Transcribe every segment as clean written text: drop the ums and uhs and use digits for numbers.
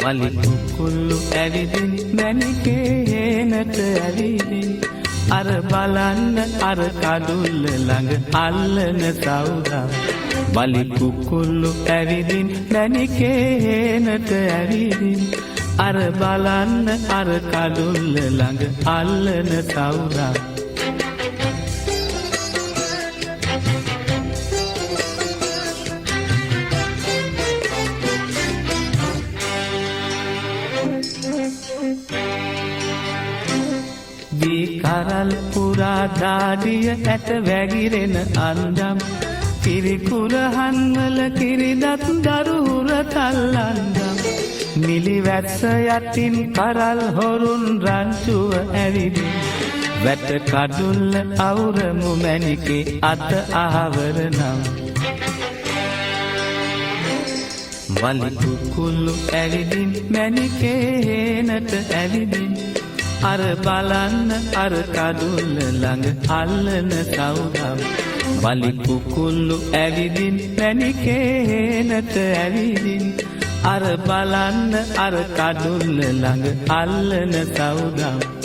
වලි කුකුල්ලු ඇවිදින් මැණිකේ හේනට ඇවිදින් අර බලන්න අර කඩුල්ල ළඟ අල්ලන සවුදා වලි කුකුල්ලු ඇවිදින් මැණිකේ හේනට ඇවිදින් අර බලන්න අර කඩුල්ල ළඟ අල්ලන සවුදා කරල් පුරා දාඩිය ඇට වැගිරෙන අන්දම් කිරිකුරහන්වල කිරිදත් දරුහුර තල්ලන්දම් නිලි වැස්ස යටින් කරල් හොරුන් රංචුව ඇවිදින් වැට කඩුල්ල අවුරමු මැණිකේ අත අහවර නම් වලි කුකුල්ලු ඇවිදින් මැණිකේ හේනට ඇවිදින් අර බලන්න අර කඩුල්ල ළඟ අල්ලන සවුදම් වලි කුකුල්ලු ඇවිදින් මැණිකේ හේනට ඇවිදින් අර බලන්න අර කඩුල්ල ළඟ අල්ලන සවුදම්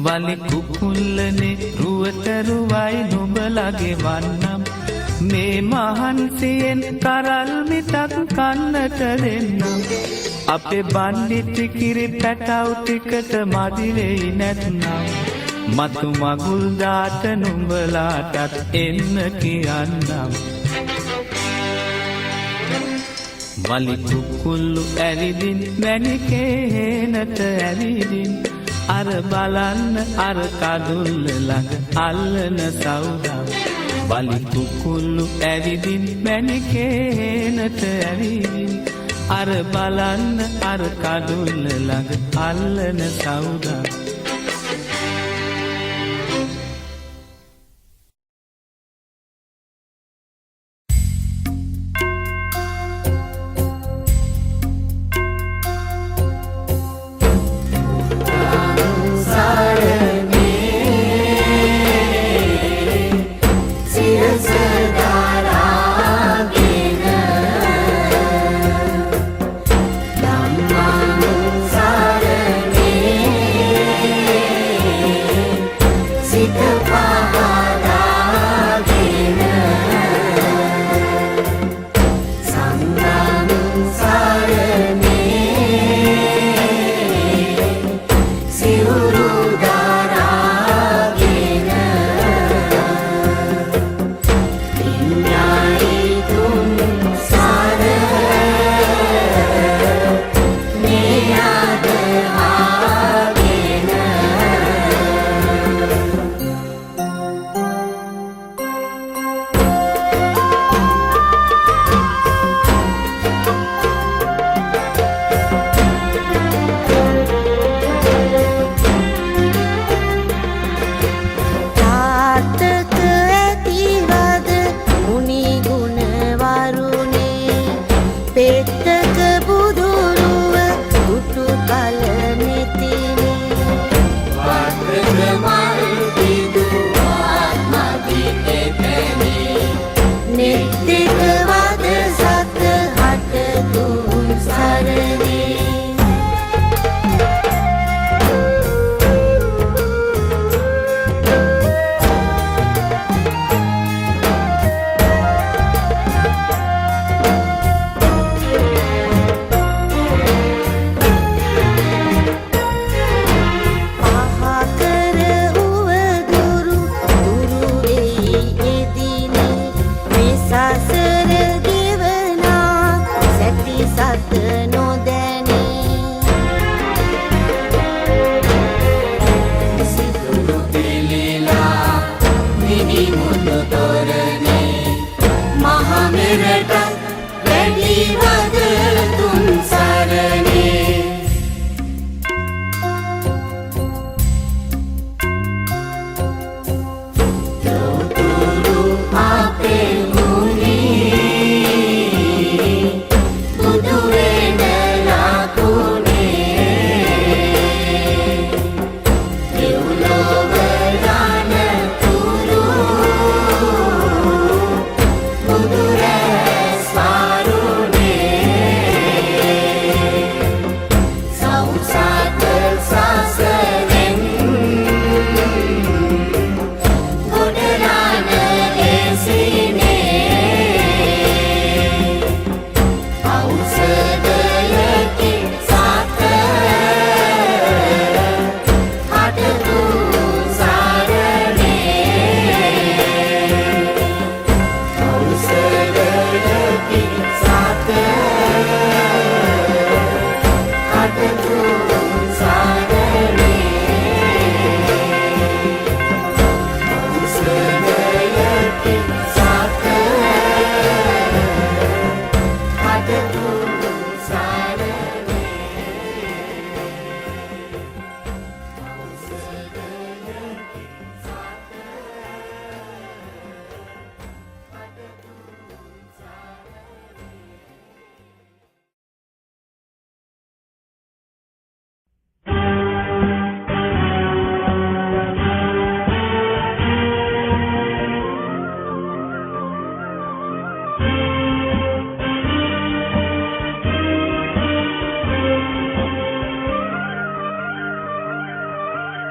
වලි කුකුල්ලනේ රුවතරුවයි නුඹලගේ වන්නම් මේ මහන්සියෙන් කරල් මිටක් කන්නට දෙන්නම් අපේ බණ්ඩිටි කිරි පැටව් ටිකට මදි වෙයි නැත්නම් මතු මගුල් දාට නුඹලාටත් එන්න කියන්නම් වලි කුකුල්ලු ඇවිදින් මැණිකේ හේනට ඇවිදින් අර බලන්න අර කඩුල්ල ළඟ අල්ලන සවුදම් වලි කුකුල්ලු ඇවිදින් මැණිකේ හේනට ඇවිදින් අර බලන්න අර කඩුල්ල ළඟ අල්ලන සවුදම් Namah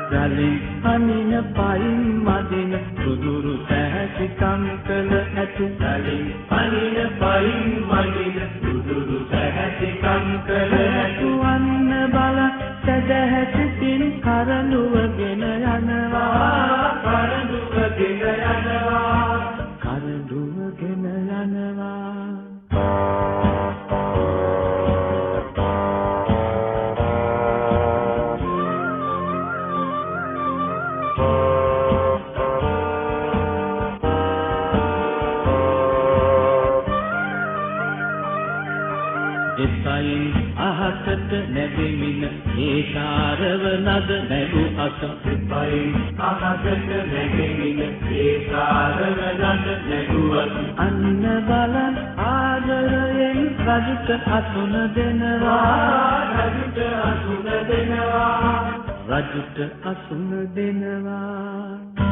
ගලින් අනින පයින් මදින සුදුරු පැහැති කංකල ඇතු ගලින් අනින පයින් මදින සුදුරු පැහැති කංකල ඇතු අන්න බල සදහැසිතින් කරඬුවගෙන යනවා කරඬුවගෙන යනවා කරඬුවගෙන යනවා එසයින් අහසට නැගෙමින ඒ සාරව නද නැගු අත එසයින් අහසට නැගෙමින ඒ සාරව නද නැගු අත අන්න බලන් ආදරයෙන් රජුට අසුන දෙනවා රජුට අසුන දෙනවා රජුට අසුන දෙනවා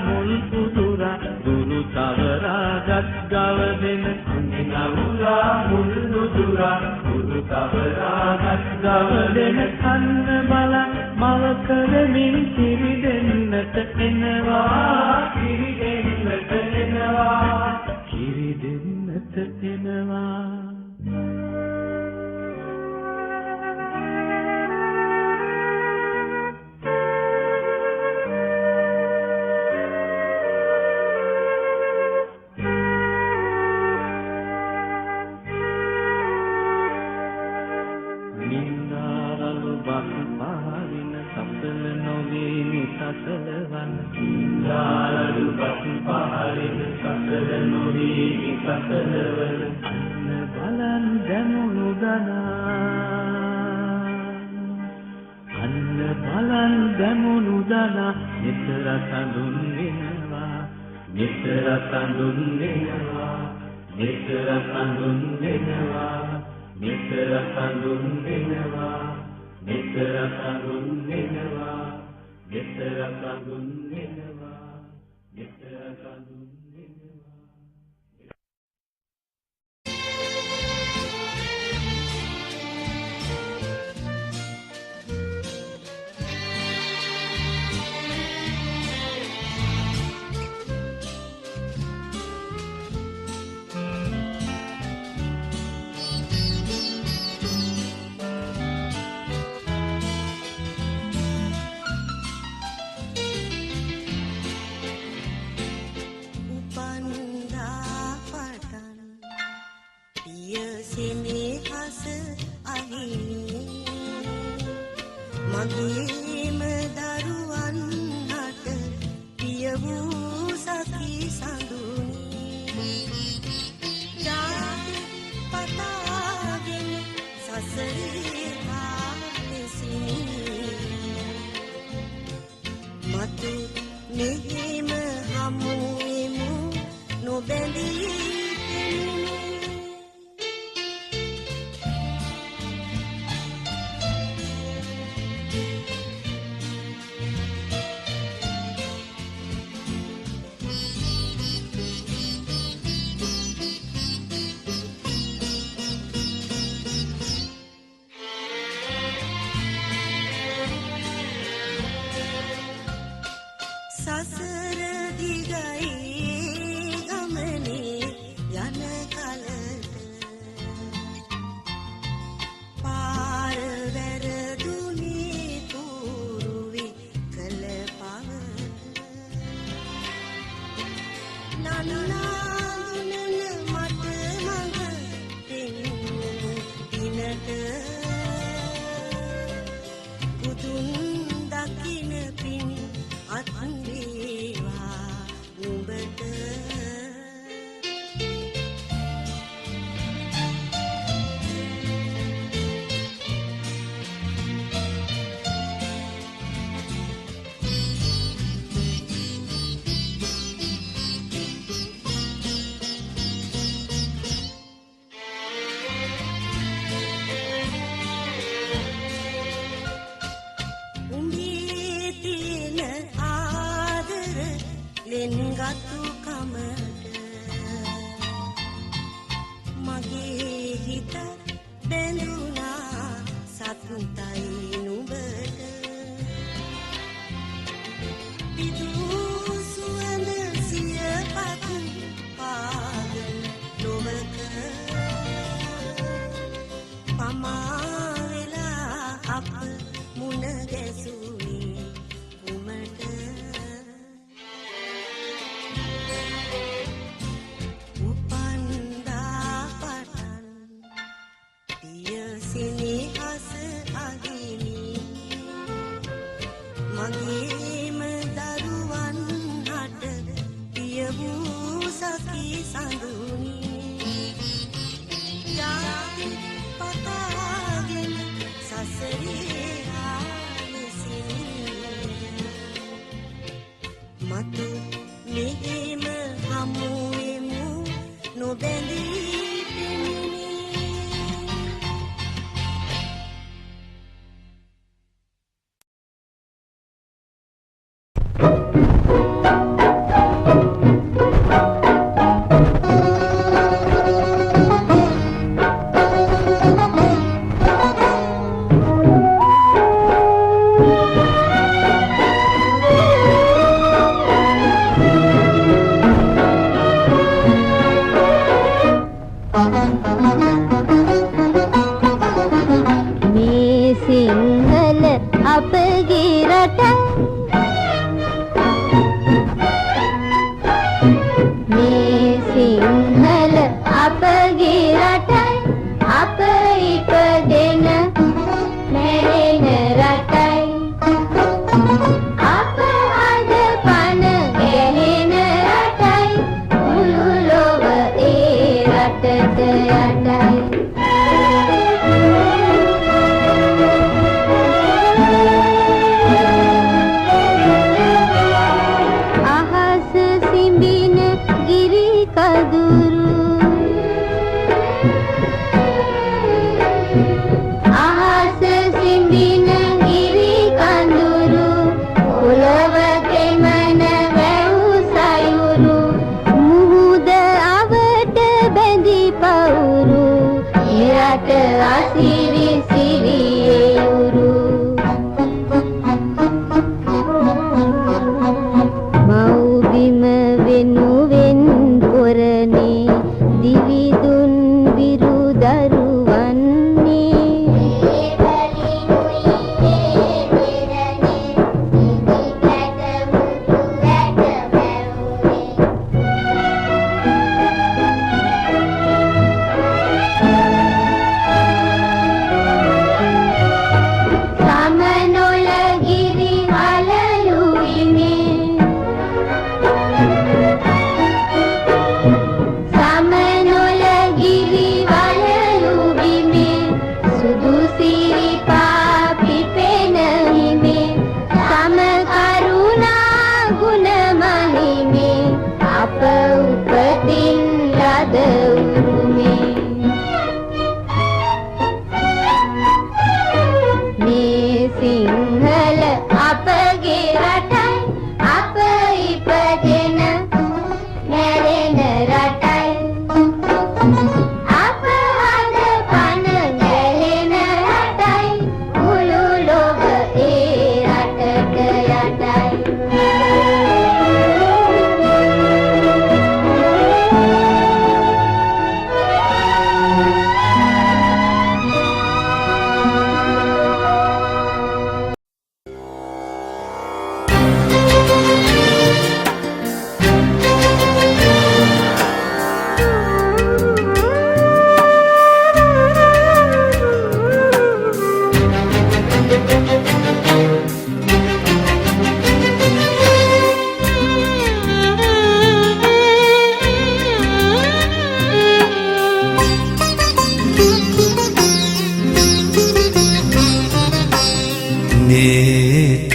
මුල් පුතුරා දුරු තවරාගත් ගව දෙන අංගිනමුලා මුල් පුතුරා දුරු තවරාගත් ගව දෙන කන්න බල මව කරමින් කිරි දෙන්නට එනවා කිරි දෙන්නට එනවා කිරි දෙන්නට එනවා මගේම දරුවන් හට පිය වූ සකී සඳුනි ජාති පතාගෙන සසරේ ආවිසින් මතු මෙහෙම හමුවෙමු නොබැඳී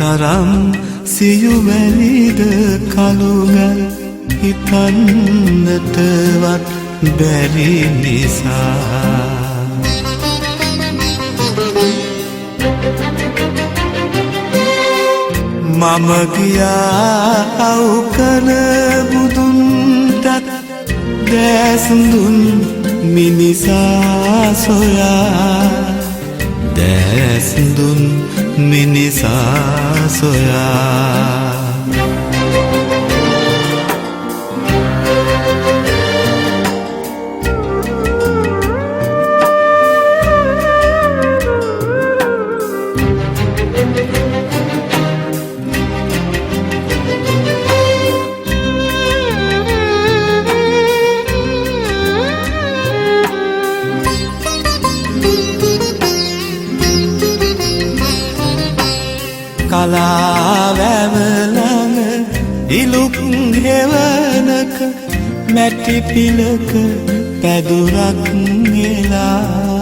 තරම් සියුමැලිද කළුමැල් හිතන්නටවත් බැරි නිසා මම ගියා අවුකන බුදුන්ටත් දැසඳුන් මිනිසා සොයා දැසඳුන් මිනිසා සොයා කලාවැවලඟ ඉලුක් හෙවනක මැටි පිලක පැදුරක් ගෙලා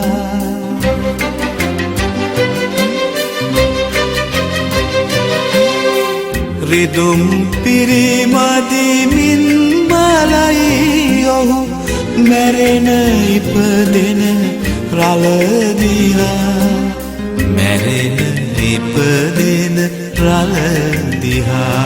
රිදුම් පිරිමදිමින් බලයි ඔහු මැරෙන ඉපදෙන රලදිහා මැරෙන ඉපදෙන රලදිහා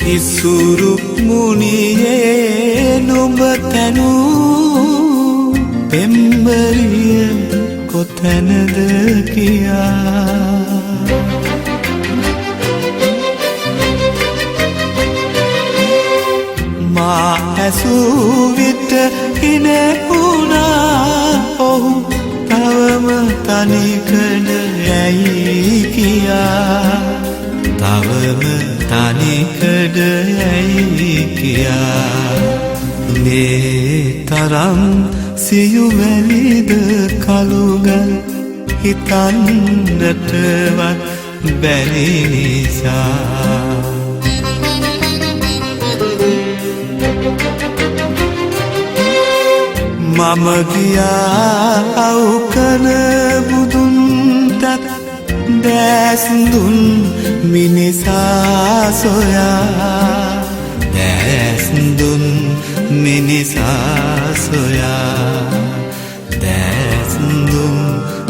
ඉසුරුක් මුනියේ නුඹ තැනූ පෙම්බරිය කොතැනද කියා මා ඇසූ විට හිනෙහුණා ඔහු තවම තනිකඩ ඇයි කියා තවම තනිකඩ ඇයි කියා මේ තරම් සියුමැලිද කළුගල් හිතන්නටවත් බැරි නිසා මම ගියා අවුකන බුදුන්ටත් දැස්දුන් මිනිසා සොයා දැස්දුන් මිනිසා සොයා දැස්දුන්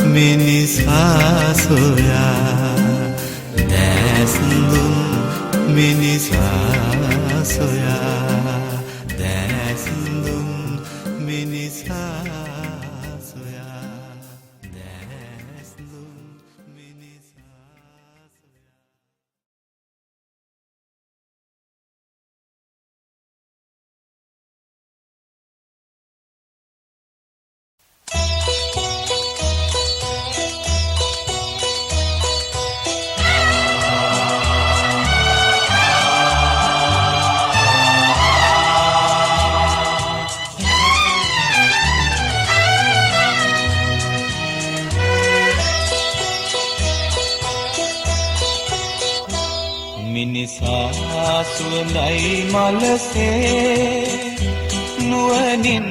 මිනිසා සොයා දැස්දුන් මිනිසා සොයා දැස්දුන් මිනිසා සොයා දැස්දුන් මිනිසා සුවඳයි මලසේ නුවණින්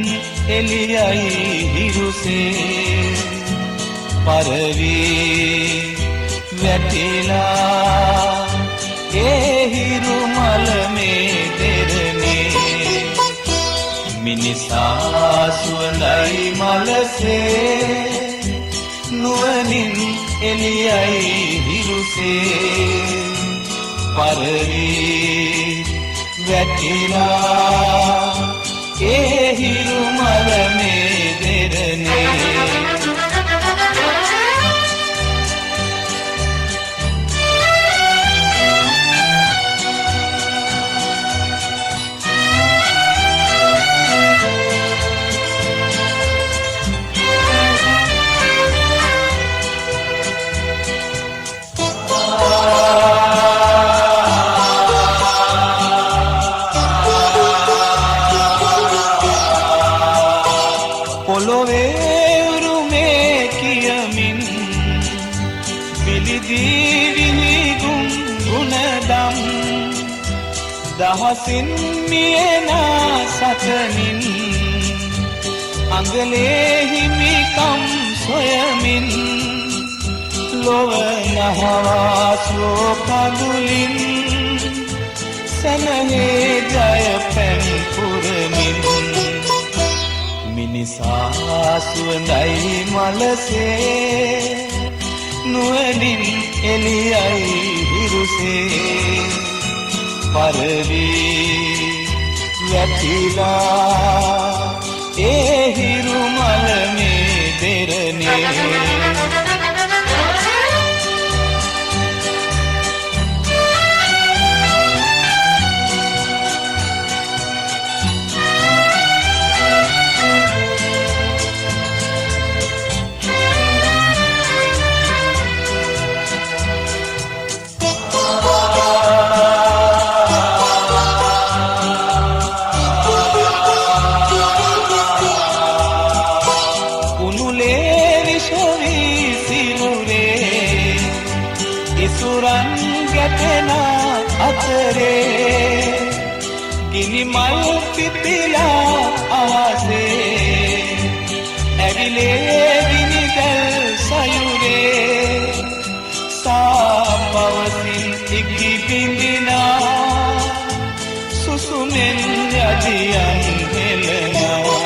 එළියයි හිරුසේ පරවී වැටිලා ඒ හිරු මල මේ දෙරනේ මිනිසා සුවඳයි මලසේ නුවණින් එළියයි හිරුසේ පරවී වැටිලා ඒ හිරු මල මේ දෙරනේ දහසින් මියනා සතනින් අඟලේ හිමිකම් සොයමින් ලොව නහවාස්ලෝ පදුලින් සනහේ ජය පැන් පුරමින් මිනිසා සුවඳයි මලසේ නුවණින් එළියයි හිරුසේ පරවී වැටිලා ඒ හිරු මල මේ දෙරනේ ගැටෙන අතරේ ගිනි මල් පිපිලා ආසේ ඇවිලේ විනිදල් සයුරේ සාපවසින් ඉකි බිඳිනා සුසුමෙන් යදියන් හෙලනා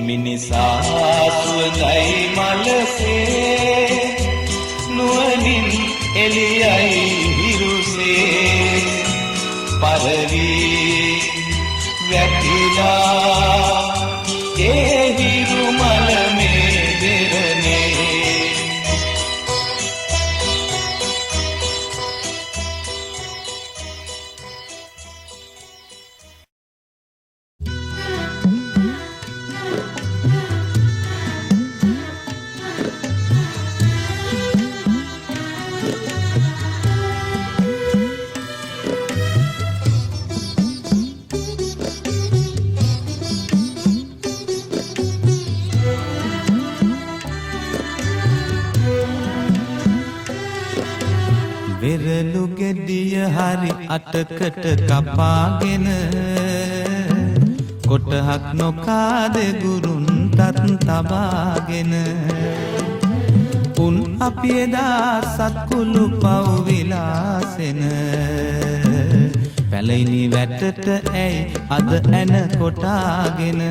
මිනිසා සුවඳයි මලසේ නුවණින් එළියයි හිරුසේ පරවී වැටිලා ඒ හිරු මල මේ දෙරනේ වෙරළු ගෙඩිය හරි අටකට කපාගෙන කොටහක් නොකාද ගුරුන්ටත් තබාගෙන උන් අපි එදා සත්කුළු පව් විලාසෙන පැලයිනි වැටට ඇයි අද ඇන කොටාගෙන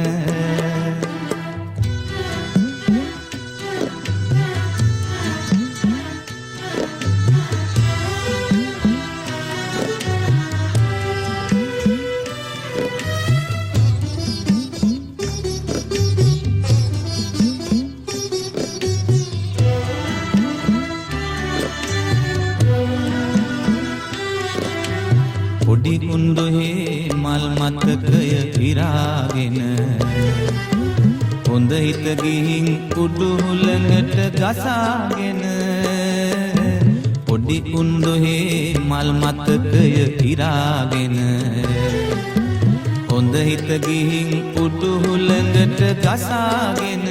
පොඩි කුණ්ඩුහේ මල් මතකය ඉරාගෙන හොඳ හිත ගිහින් උඩු හුලඟට ගසාගෙන පොඩි කුණ්ඩුහේ මල් මතකය ඉරාගෙන හොඳ හිත ගිහින් උඩු හුලඟට ගසාගෙන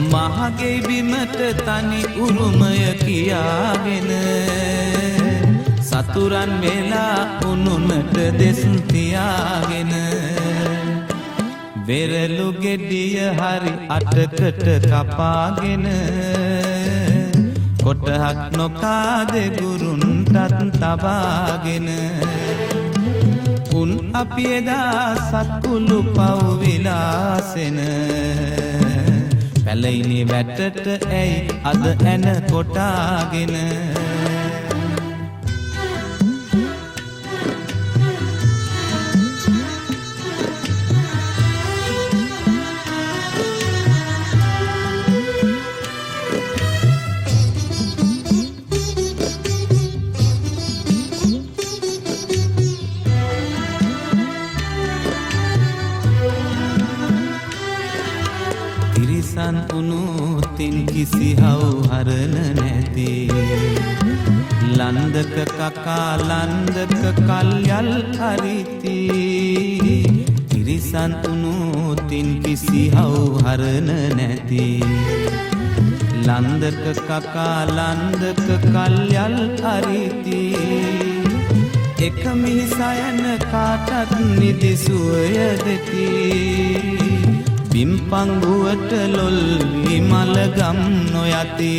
මහගේ බිමට තනි උරුමය කියාගෙන සතුරන් වෙලා උනුනට දෙස් තියාගෙන වෙරළු ගෙඩිය හරි අටකට කපාගෙන කොටහක් නොකාද ගුරුන්ටත් තබාගෙන උන් අපි එදා සත්කුළු පව් විලාසෙන පැලයිනි වැටට ඇයි අද ඇන කොටාගෙන තිරිසන් උනුතින් කිසි හවුහරණ නැති ලන්දක කකා ලන්දක කල්යල් හරිති තිරිසන් උනුතින් කිසි හවුහරණ නැති ලන්දක කකා ලන්දක කල්යල් හරිති එක මිහිසයන කාටත් නිදිසුවය දෙති බිම්පංගුවට ලොල් විමලගම් නොයති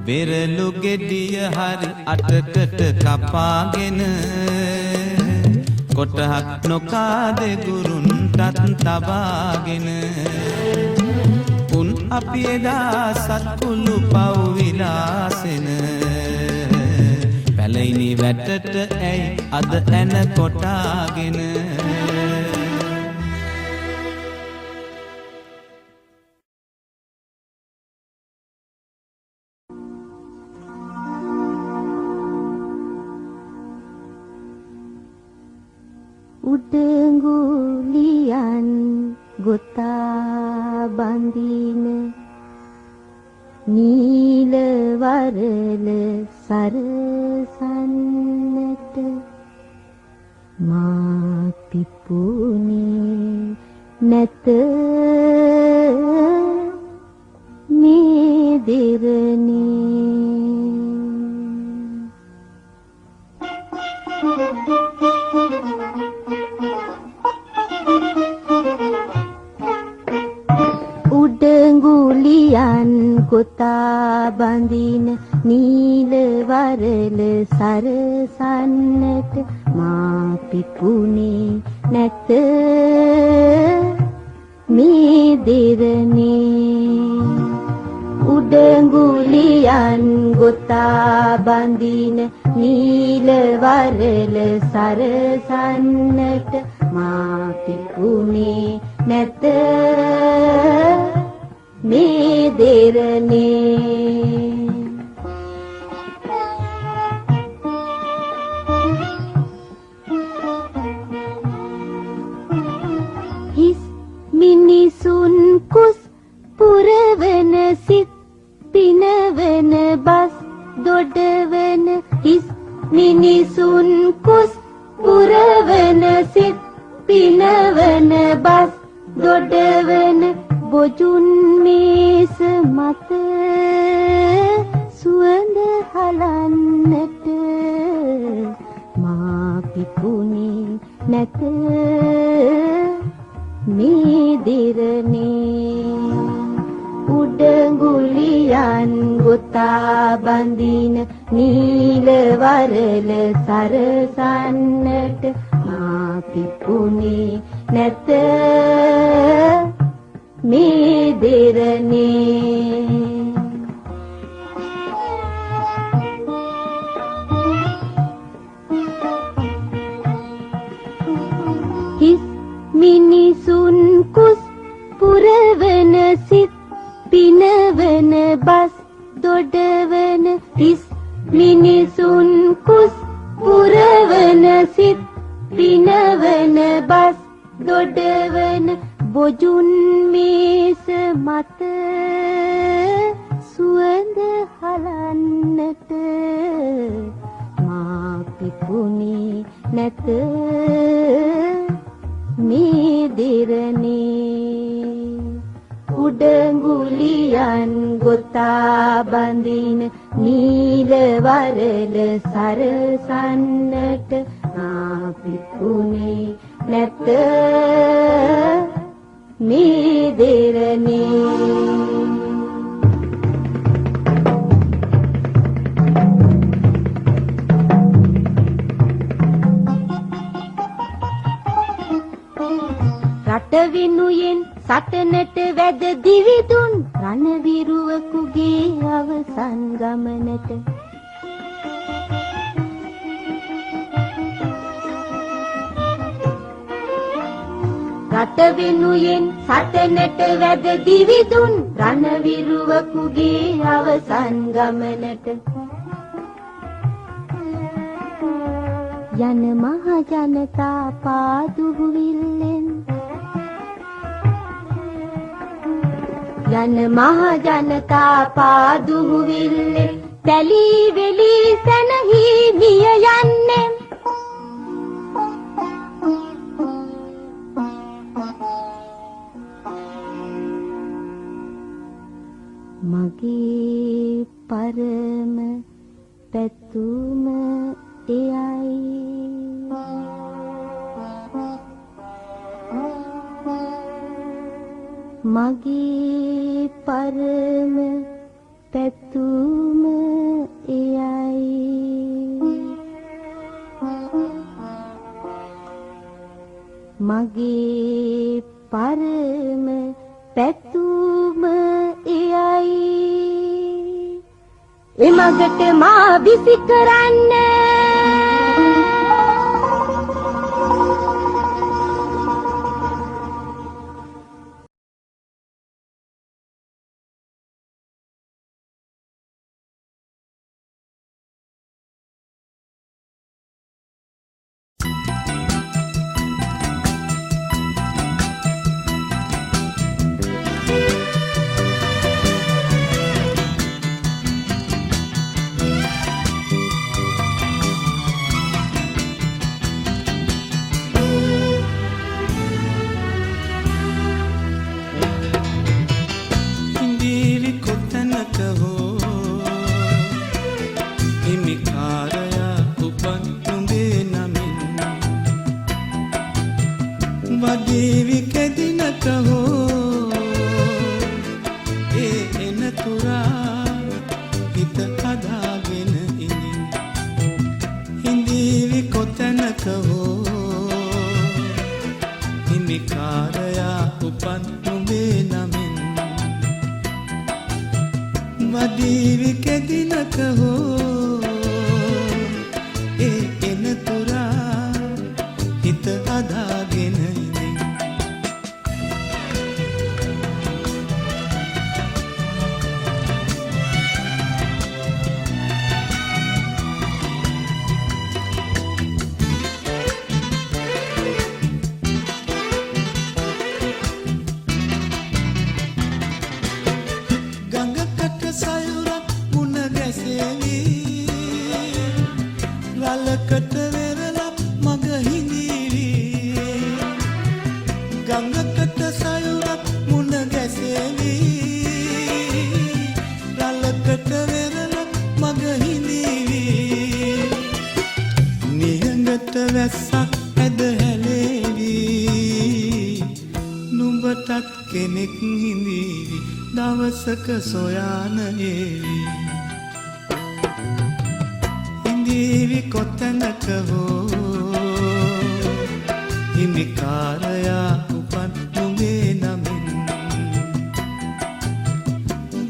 වෙරළු ගෙඩිය හරි අටකට කපාගෙන කොටහක් නොකාද ගුරුන්ටත් තබාගෙන උන් අපි එදා සත්කුළු පව් විලාසෙන පැලයිනි වැටට ඇයි අද ඇන කොටාගෙන උඩඟුලියන් ගොතා බඳින නීල වරල සරසන්නට මා පිපුනේ නැත මේ දෙරනේ බඳින නීල වරල සරසන්නට මා පිපුනේ නැත මේ දෙරනේ උඩඟුලියන් ගොතා බඳින නීල වරල සරසන්නට මා පිපුනේ නැත මේ දෙරනේ හිස් මිනිසුන් කුස් පුරවන සිත් පිනවන බස් දොඩවන හිස් මිනිසුන් කුස් පුරවන සිත් පිනවන බස් දොඩවන බොජුන් මේස මත සුවඳ හලන්නට මා පිපුනේ නැත මේ දෙරනේ උඩඟුලියන් ගොතා බඳින නීල වරල සරසන්නට මා පිපුනේ නැත මේ දෙරනේ හිස් මිනිසුන් කුස් පුරවන සිත් පිනවන බස් දොඩවන හිස් මිනිසුන් කුස් පුරවන සිත් පිනවන බස් දොඩවන බොජුන් මේස මත සුවඳ හලන්නට මා පිපුනේ නැත මේ දෙරනේ උඩඟුලියන් ගොතා බඳින නීල වරල සරසන්නට මා පිපුනේ නැත මේ දෙරනේ රට විනුයෙන් සටනට වැද දිවිදුන් රණවිරුවකුගේ අවසන් ගමනට රට වෙනුයෙන් සටනට වැද දිවිදුන් රණවිරුවකුගේ අවසන් ගමනට යන මහ ජනතා පාදුවිල්ලෙන් යන මහ ජනතා පාදුවිල්ලෙන් තැලී වෙලී සැනහි මිය යන්නේ මගේ පරම පැතුම එයයි මගේ පරම පැතුම එයයි මගේ පරම පැතුම එයයි එමගට මා විසි කරන්න උපන් නුඹේ නමින් වදීවි කෙදිනක හෝ ඒ එනතුරා හිත හදාගෙන ඉඳින් ගඟකට සයුරක් මුණ ගැසෙවි රලකට වෙරළක් මග හිඳිවි ගඟකට සයුරක් මුණ ගැසෙවි රලකට වෙරළක් මග හිඳිවි නිහඬට වැස්සක් ඇද හැලේවි නුඹටත් කෙනෙක් හිඳිවි දවසක සොයාන ඒවි හිඳීවි කොතැනක හෝ හිමිකාරයා උපන් නුඹේ නමින්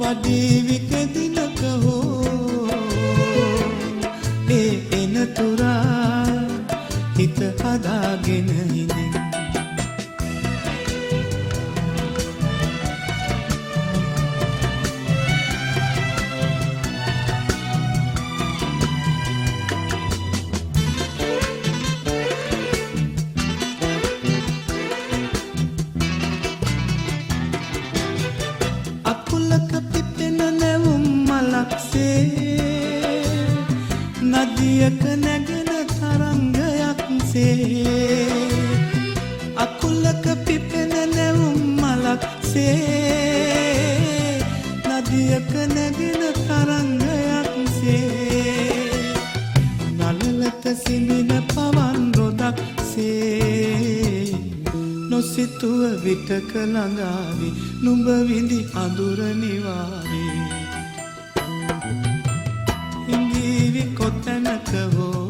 වඩීවි කෙදිනක හෝ ඒ එනතුරා හිත හදාගෙන හිඳින් අකුලක පිපෙන නැවුම් මලක්සේ නදියක නැගෙන තරංගයක්සේ අකුලක පිපෙන නැවුම් මලක්සේ නදියක නැගෙන තරංගයක්සේ නළලත සිඳින පවන් රොදක්සේ නොසිතුව විටක ළඟාවි නුඹ විඳි අඳුර නිවාවි හිඳීවි කොතැනක හෝ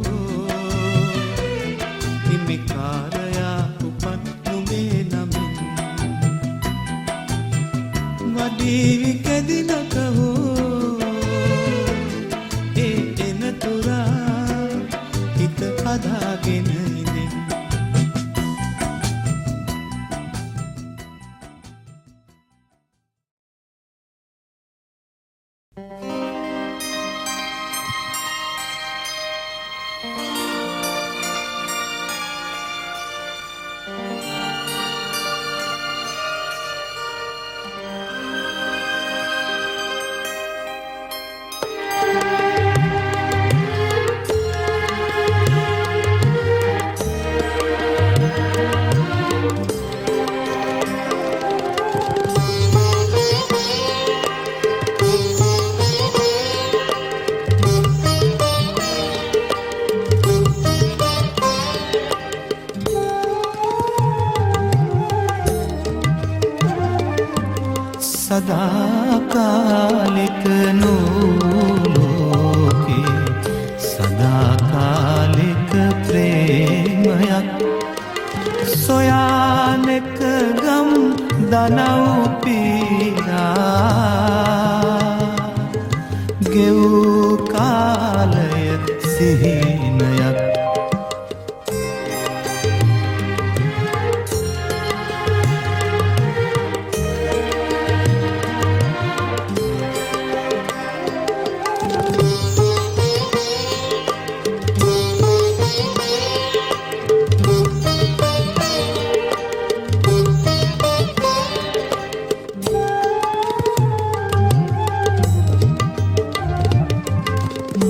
හිමිකාරයා උපන් නුඹේ නමින් වඩීවි කෙදිනක හෝ ඒ එනතුරා හිත හදාගෙන ඉඳින් සදාකාලික නූලෝකේ සදාකාලික ප්‍රේමයක් සොයානෙක ගම් දනව් පීරා ගෙවූ කාලය සිහිනයක්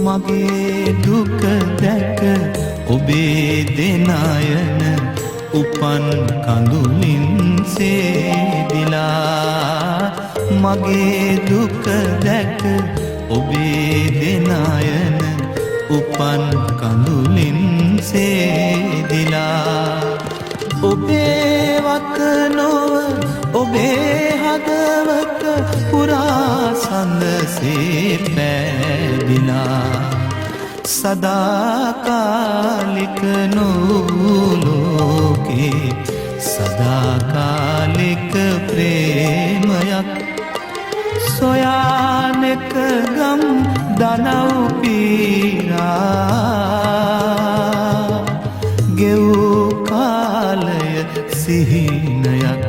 මගේ දුක දැක ඔබේ දෙනයන උපන් කඳුලින් සේදිලා මගේ දුක දැක ඔබේ දෙනයන උපන් කඳුලින් සේදිලා ඔබේ වක නොව ඔබේ හදවත පුරා සඳසේ පැදිලා සදාකාලික නූලෝකේ සදාකාලික ප්‍රේමයක් සොයානෙක ගම් දනව් පීරා ගෙවූ කාලය සිහිනයක්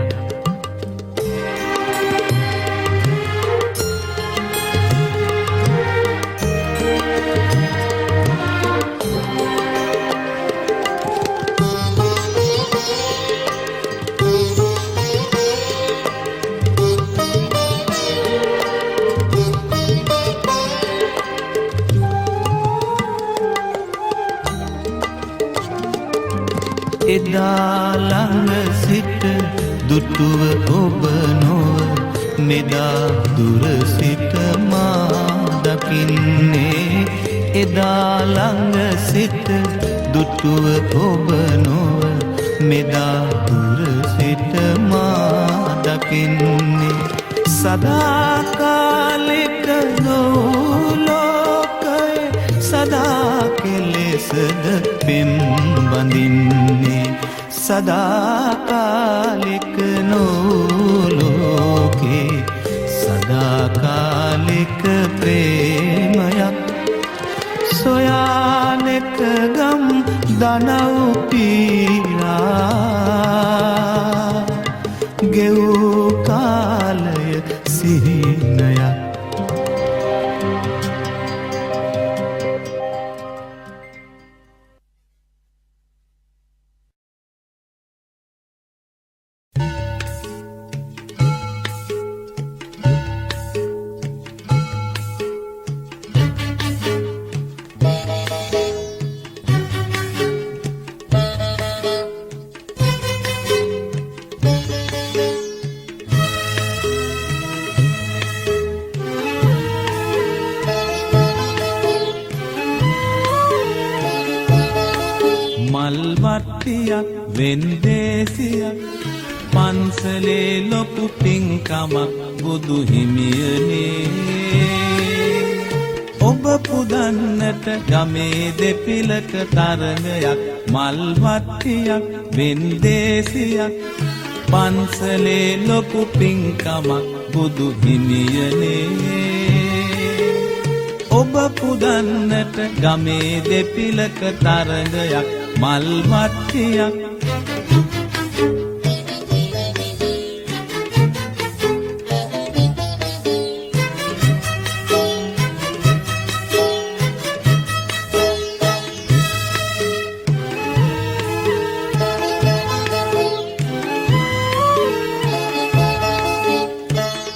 එදා ළඟ සිට දුටුව ඔබ නොව මෙදා දුර සිට මා දකින්නේ එදා ළඟ සිට දුටුව ඔබ නොව මෙදා දුර සිට මා දකින්නේ සදාකාලික ලෝකය සදා කෙලෙසද පෙම් බඳින්නේ සදාකාලික ලෝකේ සදාකාලික ප්‍රේමයක් සොයානෙක ගම් දනව් පීරා ගෙවූ කාලය සිහිනයක් මල්වට්ටියක් වෙන්දේසියක් පන්සලේ ලොකු පින්කමක් බුදු හිමියනේ ඔබ පුදන්නට ගමේ දෙපිලක තරඟයක් මල්වට්ටියක් වෙන්දේසියක් පන්සලේ ලොකු පින්කමක් බුදු හිමියනේ ඔබ පුදන්නට ගමේ දෙපිලක තරඟයක් මල්වට්ටියක්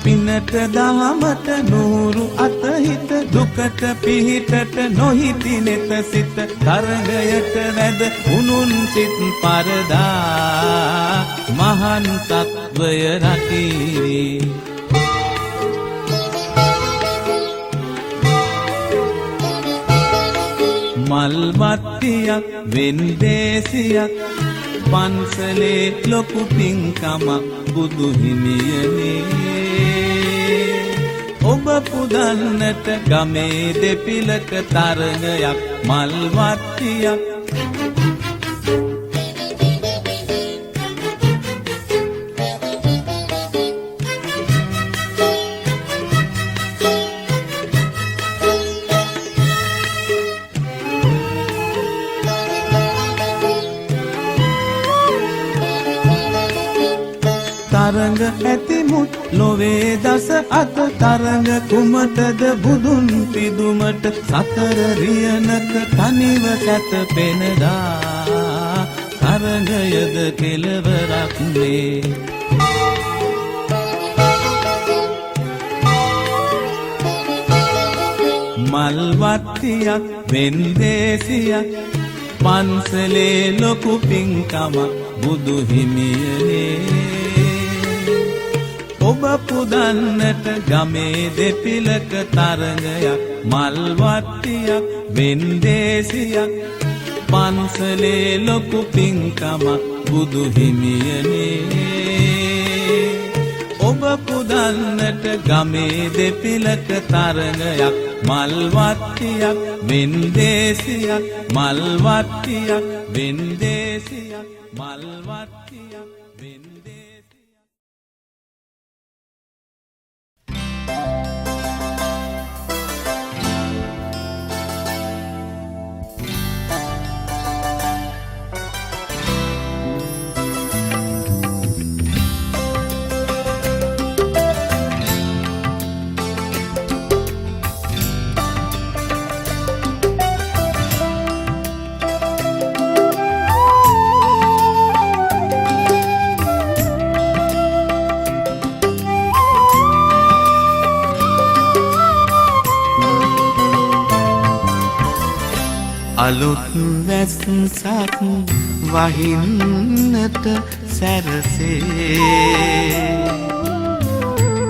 පිනට දහමට නూరు අතහිත දුකට පිහිටට නොහිති නෙත සිත තරගයට වැද උනුන් සිත් පරදා මහන් සත්වය රකිවි මල්වට්ටියක් වෙන්දේසියක් පන්සලේ ලොකු පින්කමක් බුදු හිමියනේ ඔබ පුදන්නට ගමේ දෙපිලක තරඟයක් මල්වට්ටියක් තරඟ ඇතිමුත් ලොවේ දස අත තරඟ කුමටද බුදුන් පිදුමට සතර රියනක තනිව සැතපෙනදා තරඟයද කෙලවරක් නේ මල්වට්ටියක් වෙන්දේසියක් පන්සලේ ලොකු පින්කමක් බුදු හිමියනේ ඔබ පුදන්නට ගමේ දෙපිලක තරඟයක් මල්වට්ටියක් වෙන්දේසියක් පන්සලේ ලොකු පින්කමක් බුදු හිමියනේ ඔබ පුදන්නට ගමේ දෙපිලක තරඟයක් මල්වට්ටියක් වෙන්දේසියක් මල්වට්ටියක් වෙන්දේසියක් මල්වට්ටියක් අලුත් වැස්සක් වහින්නට සැරසේ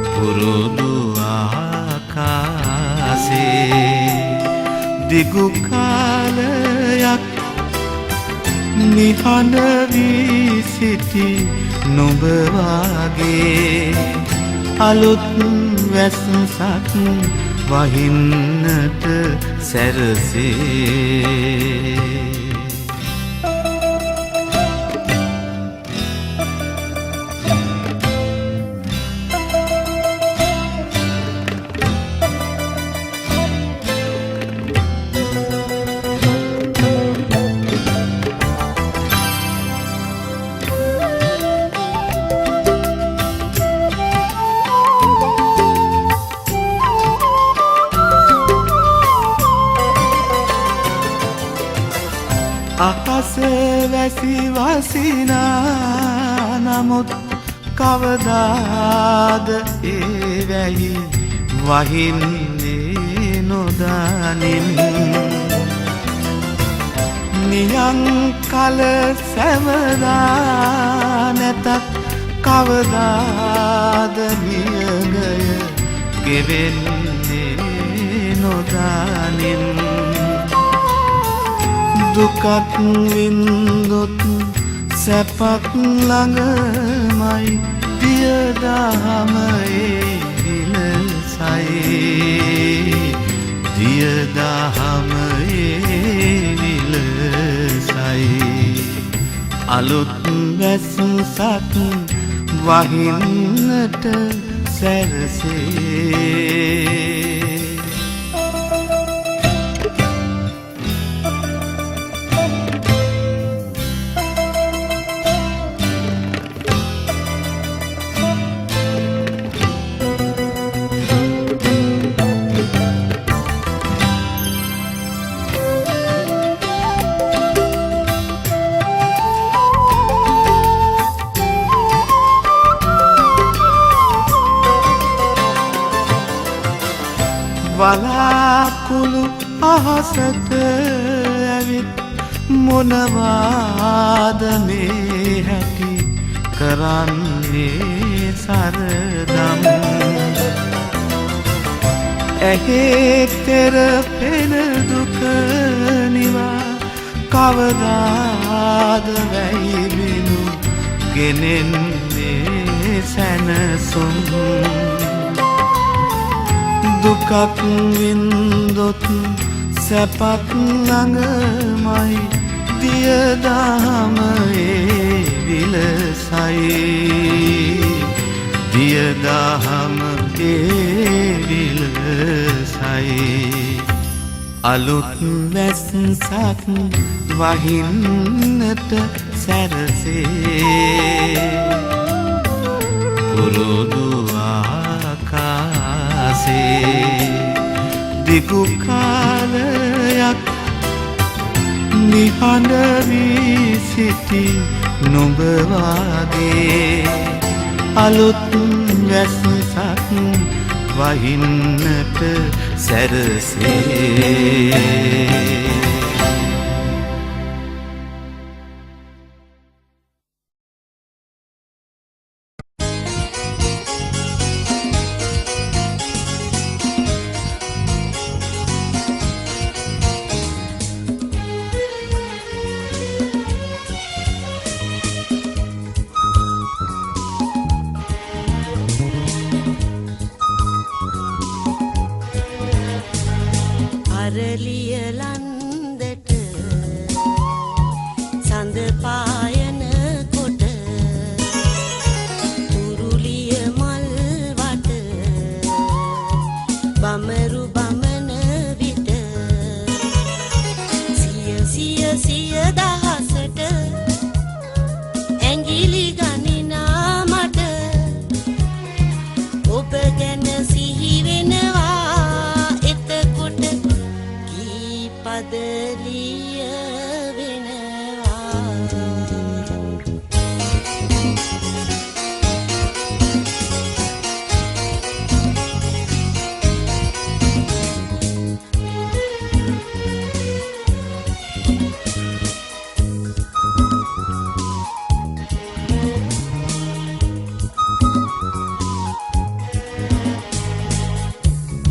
පුරුදු ආකාසේ දිගු කාලයක් නිහඬ වී සිටි නුඹ වාගේ අලුත් වැස්සක් වහින්නට සැරසේ අහස වැසි වසිනා නමුත් කවදාද ඒ වැහි වහින්නේ නොදනින් නියං කල සැවදා නැතත් කවදාද මියගය ගෙවෙන්නේ නොදනින් දුකක් වින්දොත් සැපක් ළඟමයි දියදහම ඒ විලසයි දියදහම ඒ විලසයි අලුත් වැස්සක් වහින්නට සැරසේ වලාකුළු අහසට ඇවිත් මොනවාද මේ හැටි කරන්නේ සරදම් ඇහේ තෙරපෙන දුක නිවා කවදාද වැයි බිනු ගෙනෙන්නේ සැනසුම් දුකක් වින්දොත් සැපක් ළඟමයි දියදහම ඒ විලසයි දියදහම ඒ විලසයි අලුත් වැස්සක් වහින්නට සැරසේ පුරුදු දිගු කාලයක් නිහඬ වී සිටි නුඹ වාගේ අලුත් වැස්සක් වහින්නට සැරසේ සඳ පායන කොට සිය සිය දහසට ඇඟිලි ගනිනා මට ඔබ ගැන සිහි වෙනවා එතකොට කී පදලිය වෙනවා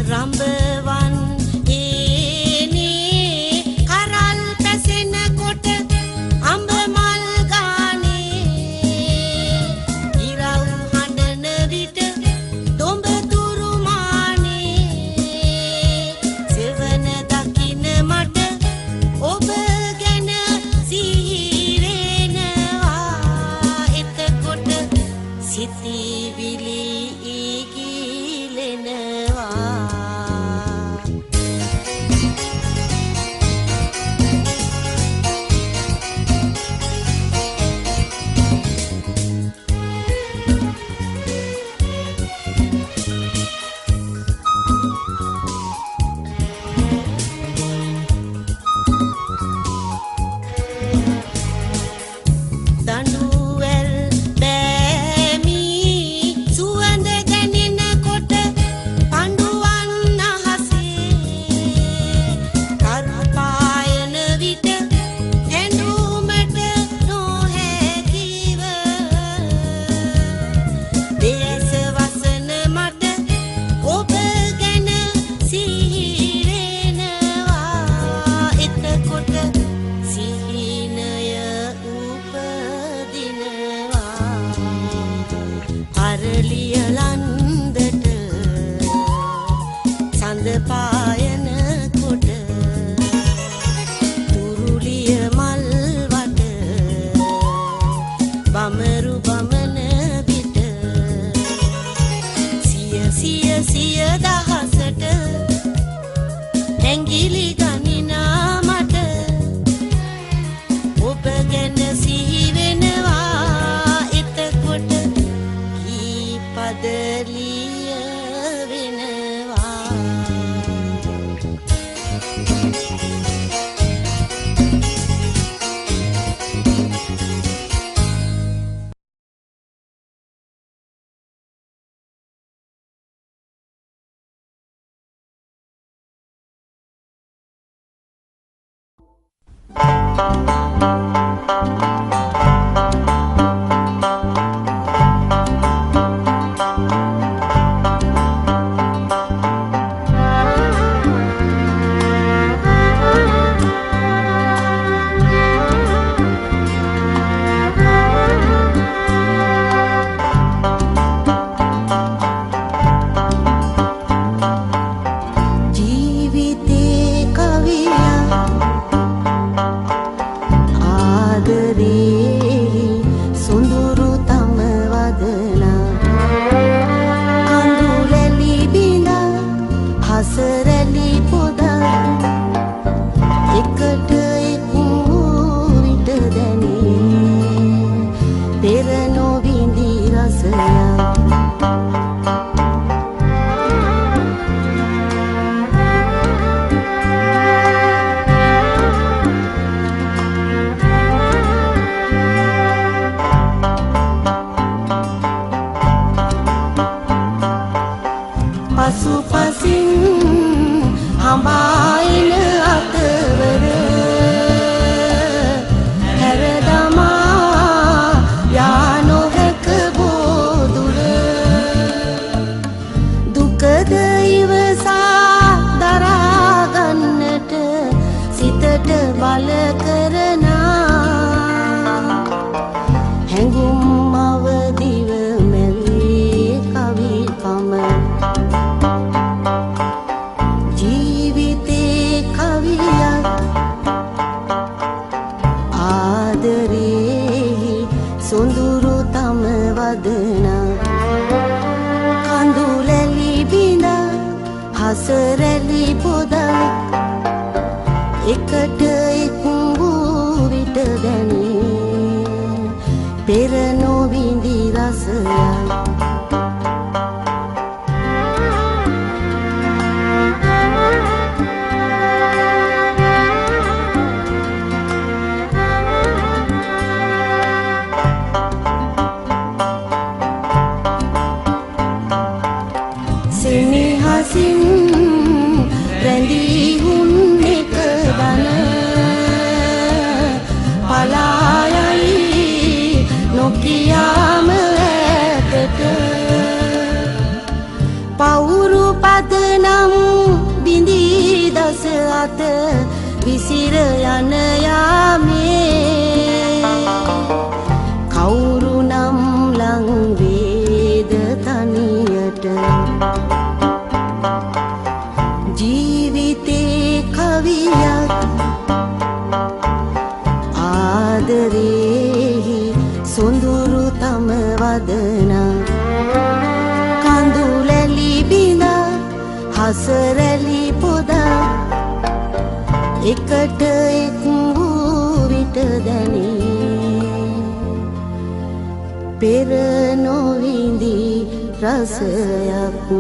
රඹවන් ඒනේ කරල් පැසෙනකොට අඹ මල් ගානේ ඉරව් හඬන විට දොඹ තුරුමානේ සෙවන දකින මට ඔබ ගැන සිහි වෙනවා එතකොට සිතිවිලි ඉගිලෙනවා දඬුවැල් බෑමි සුවඳ දැනෙනකොට පඬුවන් අහසේ කරුපායන විට ඇඬුමට නොහැකිව දේශ වසන මට ඔබ ගැන සිහි වෙනවා එතකොට සිහිනය උපදිනවා අරලිය ලන්දට සඳ පායන කොට තුරුලිය මල් වට බමරු බමන විට සිය සිය සිය දහසට ඇඟිලි ගනිනා මට ඔබ ගැන සිහි වෙනවා එතකොට කී පදලිය වෙනවා ජීවිතේ කවියා ආදරේ සොඳුරු තම වදනා කඳුලැලි බිඳා හසරැලි පොදා එකට එක්වූ විට දැනේ පෙර නොවිඳි රසයා පසුපසින් හඹායින අතවර හැරදමා යා නොහැක බෝදුර දුකද ඉවසා දරාගන්නට සිතට බල කරනා හැඟුම් අවදිව මැවී කවිකම ජීවිතේ කවියක් ආදරේ සොඳුරු තම වදනා කඳුලැලි බිඳා හසරැලි පොදා එකට එක්වූ පෙර නොවිඳි රසයක් සෙනෙහසින් රැඳී හුන් එක දන පලායයි නොකියාම ඇතට පවුරු පදනම් බිඳී දස අත විසිර යන යාමේ කවුරු නම් ලං වේද තනියට ජීවිතේ කවියක් ආදරේහි සොඳුරු තම වදන කඳුලැලි බිඳා හසරැලි පොදා එකට එක් වූ විට දැනේ පෙර නොවිඳි රසයක්